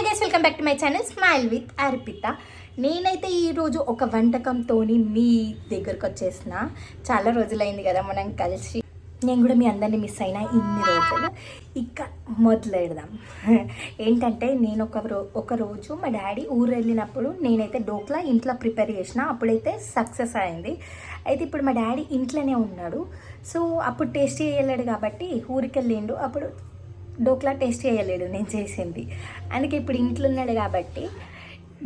Hi guys, welcome back to my channel smile with Arpita. నేనైతే ఈరోజు ఒక వంటకంతోని మీ దగ్గరకు వచ్చేసిన. చాలా రోజులైంది కదా మనం కలిసి. నేను కూడా మీ అందరినీ మిస్ అయినా ఇన్ని రోజులు. ఇక మొదలెడదాం. ఏంటంటే నేను ఒక రోజు మా డాడీ ఊరు వెళ్ళినప్పుడు నేనైతే డోక్లా ఇంట్లో ప్రిపేర్ చేసిన. అప్పుడైతే సక్సెస్ అయింది. అయితే ఇప్పుడు మా డాడీ ఇంట్లోనే ఉన్నాడు. సో అప్పుడు టేస్ట్ చేయలేడు కాబట్టి ఊరికి వెళ్ళిండు. అప్పుడు డోక్లా టేస్ట్ చేయలేడు నేను చేసింది. అందుకే ఇప్పుడు ఇంట్లో ఉన్నాడు కాబట్టి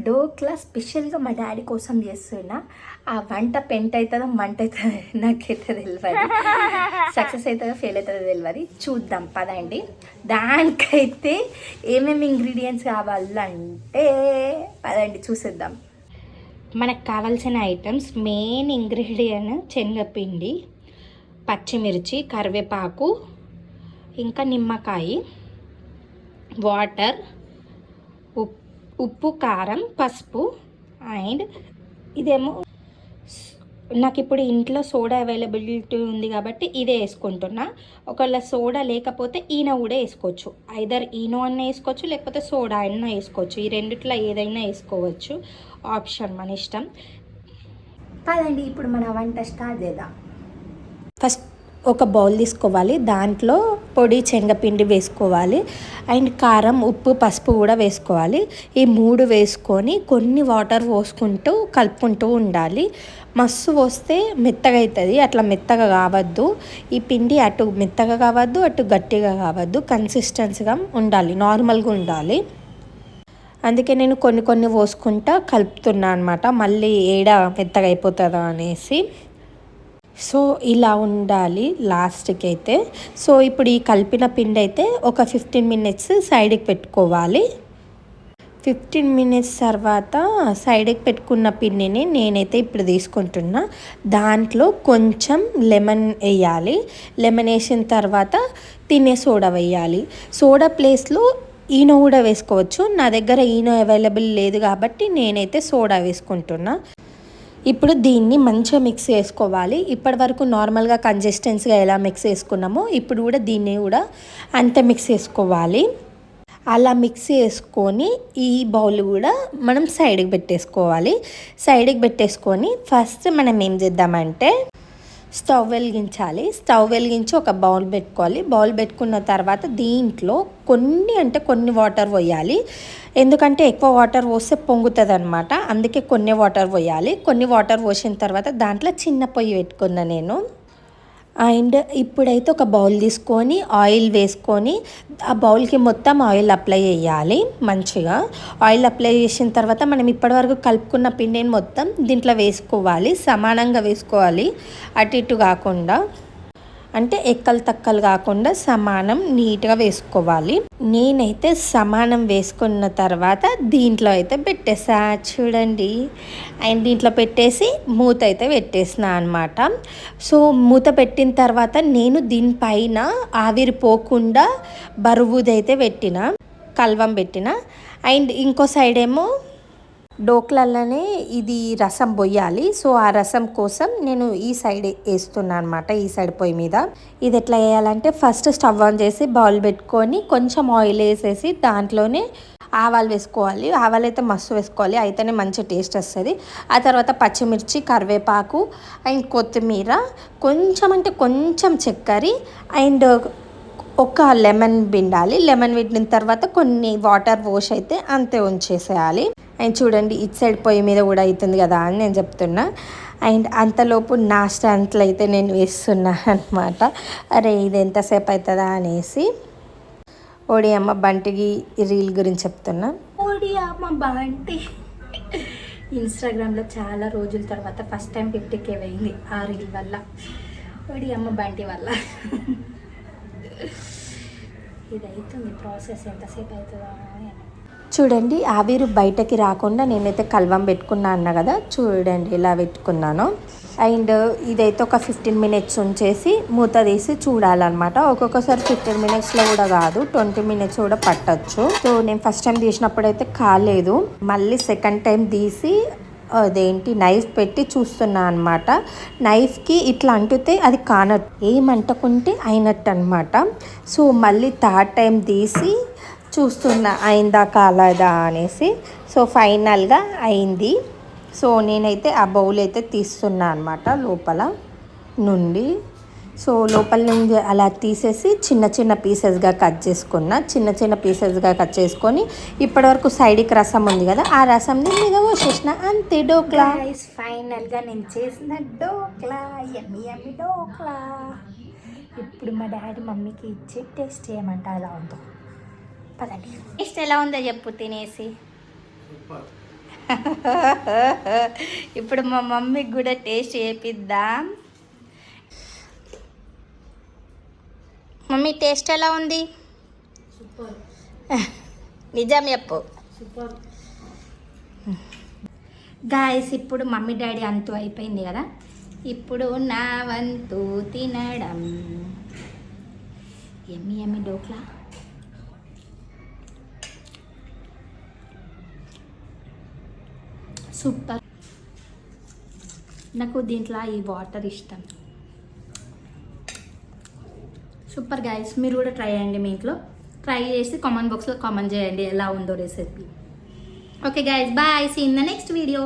డోక్లా స్పెషల్గా మా డాడీ కోసం చేస్తున్నా. ఆ వంట పెంట్ అవుతుందో మంట అవుతుందో నాకైతే తెలియదు. సక్సెస్ అవుతుందో ఫెయిల్ అవుతుందో తెలియదు. చూద్దాం పదండి. దానికైతే ఏమేమి ఇంగ్రీడియంట్స్ కావాలంటే పదండి చూసేద్దాం. మనకు కావాల్సిన ఐటమ్స్ మెయిన్ ఇంగ్రీడియంట్ శనగపిండి, పచ్చిమిర్చి, కరివేపాకు, ఇంకా నిమ్మకాయ, వాటర్, ఉప్పు, కారం, పసుపు. అండ్ ఇదేమో నాకు ఇప్పుడు ఇంట్లో సోడా అవైలబిలిటీ ఉంది కాబట్టి ఇదే వేసుకుంటున్నా. ఒకవేళ సోడా లేకపోతే ఈనో కూడా వేసుకోవచ్చు. ఐదర్ ఈనో అన్న వేసుకోవచ్చు, లేకపోతే సోడా అన్న వేసుకోవచ్చు. ఈ రెండిట్లో ఏదైనా వేసుకోవచ్చు, ఆప్షన్ మన ఇష్టం. పదండి ఇప్పుడు మన వంట స్టార్ట్ చేద్దాం. ఫస్ట్ ఒక బౌల్ తీసుకోవాలి. దాంట్లో పొడి శనగపిండి వేసుకోవాలి. అండ్ కారం, ఉప్పు, పసుపు కూడా వేసుకోవాలి. ఈ మూడు వేసుకొని కొన్ని వాటర్ పోసుకుంటూ కలుపుకుంటూ ఉండాలి. మస్తు పోస్తే మెత్తగా అవుతుంది. అట్లా మెత్తగా కావద్దు. ఈ పిండి అటు మెత్తగా కావద్దు, అటు గట్టిగా కావద్దు. కన్సిస్టెన్సీగా ఉండాలి, నార్మల్గా ఉండాలి. అందుకే నేను కొన్ని పోసుకుంటా కలుపుతున్నా అనమాట. మళ్ళీ ఏడ మెత్తగా అయిపోతుందా అనేసి. సో ఇలా ఉండాలి లాస్ట్కి అయితే. సో ఇప్పుడు ఈ కలిపిన పిండి అయితే ఒక 15 మినిట్స్ సైడ్కి పెట్టుకోవాలి. 15 మినిట్స్ తర్వాత సైడ్కి పెట్టుకున్న పిండిని నేనైతే ఇప్పుడు తీసుకుంటున్నా. దాంట్లో కొంచెం లెమన్ వేయాలి. లెమన్ వేసిన తర్వాత తినే సోడా వేయాలి. సోడా ప్లేస్లో ఈనో కూడా వేసుకోవచ్చు. నా దగ్గర ఈనో అవైలబుల్ లేదు కాబట్టి నేనైతే సోడా వేసుకుంటున్నా. ఇప్పుడు దీన్ని మంచిగా మిక్స్ చేసుకోవాలి. ఇప్పటి వరకు నార్మల్గా కన్సిస్టెన్సీగా ఎలా మిక్స్ చేసుకున్నామో ఇప్పుడు కూడా దీన్ని కూడా అంతే మిక్స్ చేసుకోవాలి. అలా మిక్స్ చేసుకొని ఈ బౌల్ కూడా మనం సైడ్కి పెట్టేసుకోవాలి. సైడ్కి పెట్టేసుకొని ఫస్ట్ మనం ఏం చేద్దామంటే స్టవ్ వెలిగించాలి. స్టవ్ వెలిగించి ఒక బౌల్ పెట్టుకోవాలి. బౌల్ పెట్టుకున్న తర్వాత దీంట్లో కొన్ని వాటర్ పోయాలి. ఎందుకంటే ఎక్కువ వాటర్ పోస్తే పొంగుతుంది అనమాట. అందుకే కొన్ని వాటర్ పోయాలి. కొన్ని వాటర్ పోసిన తర్వాత దాంట్లో చిన్న పొయ్యి పెట్టుకున్నా నేను. అండ్ ఇప్పుడైతే ఒక బౌల్ తీసుకొని ఆయిల్ వేసుకొని ఆ బౌల్కి మొత్తం ఆయిల్ అప్లై చేయాలి. మంచిగా ఆయిల్ అప్లై చేసిన తర్వాత మనం ఇప్పటివరకు కలుపుకున్న పిండిని మొత్తం దీంట్లో వేసుకోవాలి. సమానంగా వేసుకోవాలి, అటు ఇటు కాకుండా. అంటే ఎక్కలు తక్కలు కాకుండా సమానం నీట్గా వేసుకోవాలి. నేనైతే సమానం వేసుకున్న తర్వాత దీంట్లో అయితే పెట్టేసా చూడండి. అండ్ దీంట్లో పెట్టేసి మూత అయితే పెట్టేసిన అనమాట. సో మూత పెట్టిన తర్వాత నేను దీనిపైన ఆవిరి పోకుండా బరువుదైతే పెట్టిన, కల్వం పెట్టిన. అండ్ ఇంకో సైడ్ ఏమో డోక్లలోనే ఇది రసం పోయాలి. సో ఆ రసం కోసం నేను ఈ సైడ్ వేస్తున్నాను అనమాట, ఈ సైడ్ పొయ్యి మీద. ఇది ఎట్లా వేయాలంటే ఫస్ట్ స్టవ్ ఆన్ చేసి బౌల్ పెట్టుకొని కొంచెం ఆయిల్ వేసేసి దాంట్లోనే ఆవాలు వేసుకోవాలి. ఆవాలు అయితే మస్తు వేసుకోవాలి, అయితేనే మంచి టేస్ట్ వస్తుంది. ఆ తర్వాత పచ్చిమిర్చి, కరివేపాకు అండ్ కొత్తిమీర, కొంచెం చక్కెర అండ్ ఒక లెమన్ పిండాలి. లెమన్ పిండిన తర్వాత కొన్ని వాటర్ పోసి అయితే అంతే ఉంచేసేయాలి. అండ్ చూడండి ఇటు సైడ్ పొయ్యి మీద కూడా అవుతుంది కదా అని నేను చెప్తున్నా. అండ్ అంతలోపు నా స్టాండ్లో అయితే నేను వేస్తున్నా అనమాట. అరే ఇది ఎంతసేపు అవుతుందా అనేసి. ఓడి అమ్మ బంటికి రీల్ గురించి చెప్తున్నా. ఓడి అమ్మ బంటి ఇన్స్టాగ్రామ్లో చాలా రోజుల తర్వాత ఫస్ట్ టైం 50K అయింది ఆ రీల్ వల్ల, ఓడి అమ్మ బంటి వల్ల. ఇది అవుతుంది ప్రాసెస్, ఎంతసేపు అవుతుందా అని. చూడండి ఆవిరి బయటకి రాకుండా నేనైతే కల్వం పెట్టుకున్నా అన్నా కదా, చూడండి ఇలా పెట్టుకున్నాను. అండ్ ఇదైతే ఒక 15 మినిట్స్ ఉంచేసి మూత తీసి చూడాలన్నమాట. ఒక్కొక్కసారి 15 మినిట్స్లో కూడా కాదు, 20 మినిట్స్ కూడా పట్టచ్చు. సో నేను ఫస్ట్ టైం తీసినప్పుడు అయితే కాలేదు. మళ్ళీ సెకండ్ టైం తీసి అదేంటి నైఫ్ పెట్టి చూస్తున్నా అనమాట. నైఫ్కి ఇట్లా అంటితే అది కానట్టు, ఏమంటకుంటే అయినట్టు అనమాట. సో మళ్ళీ థర్డ్ టైం తీసి చూస్తున్నా అయిందా కాలేదా అనేసి. సో ఫైనల్గా అయింది. సో నేనైతే ఆ బౌల్ అయితే తీస్తున్నా అనమాట లోపల నుండి. సో లోపల నుండి అలా తీసేసి చిన్న చిన్న పీసెస్గా కట్ చేసుకున్నా. చిన్న చిన్న పీసెస్గా కట్ చేసుకొని ఇప్పటివరకు సైడ్కి రసం ఉంది కదా, ఆ రసంని మీద పోసేసిన. అంతే డోక్లా. ఫైనల్గా నేను చేసిన డోక్లా, యమ్మీ యమ్మీ డోక్లా. ఇప్పుడు మా డాడీ మమ్మీకి ఇచ్చి టేస్ట్ చేయమంట ఎలా ఉందో. పదండి, టేస్ట్ ఎలా ఉందో చెప్పు తినేసి. ఇప్పుడు మా మమ్మీకి కూడా టేస్ట్ చేపిద్దాం. మమ్మీ టేస్ట్ ఎలా ఉంది? సూపర్. నిజం చెప్పు. సూపర్. గాయస్ ఇప్పుడు మమ్మీ డాడీ అంతు అయిపోయింది కదా, ఇప్పుడు నా వంతు తినడం. యమ్మీ యమ్మీ డోక్లా. సూపర్. నాకు దీంట్లో ఈ వాటర్ ఇష్టం. సూపర్ గైస్, మీరు కూడా ట్రై చేయండి. మీ ఇంట్లో ట్రై చేసి కామెంట్ బాక్స్లో కామెంట్ చేయండి ఎలా ఉందో recipe. Okay guys, bye, see in the next video.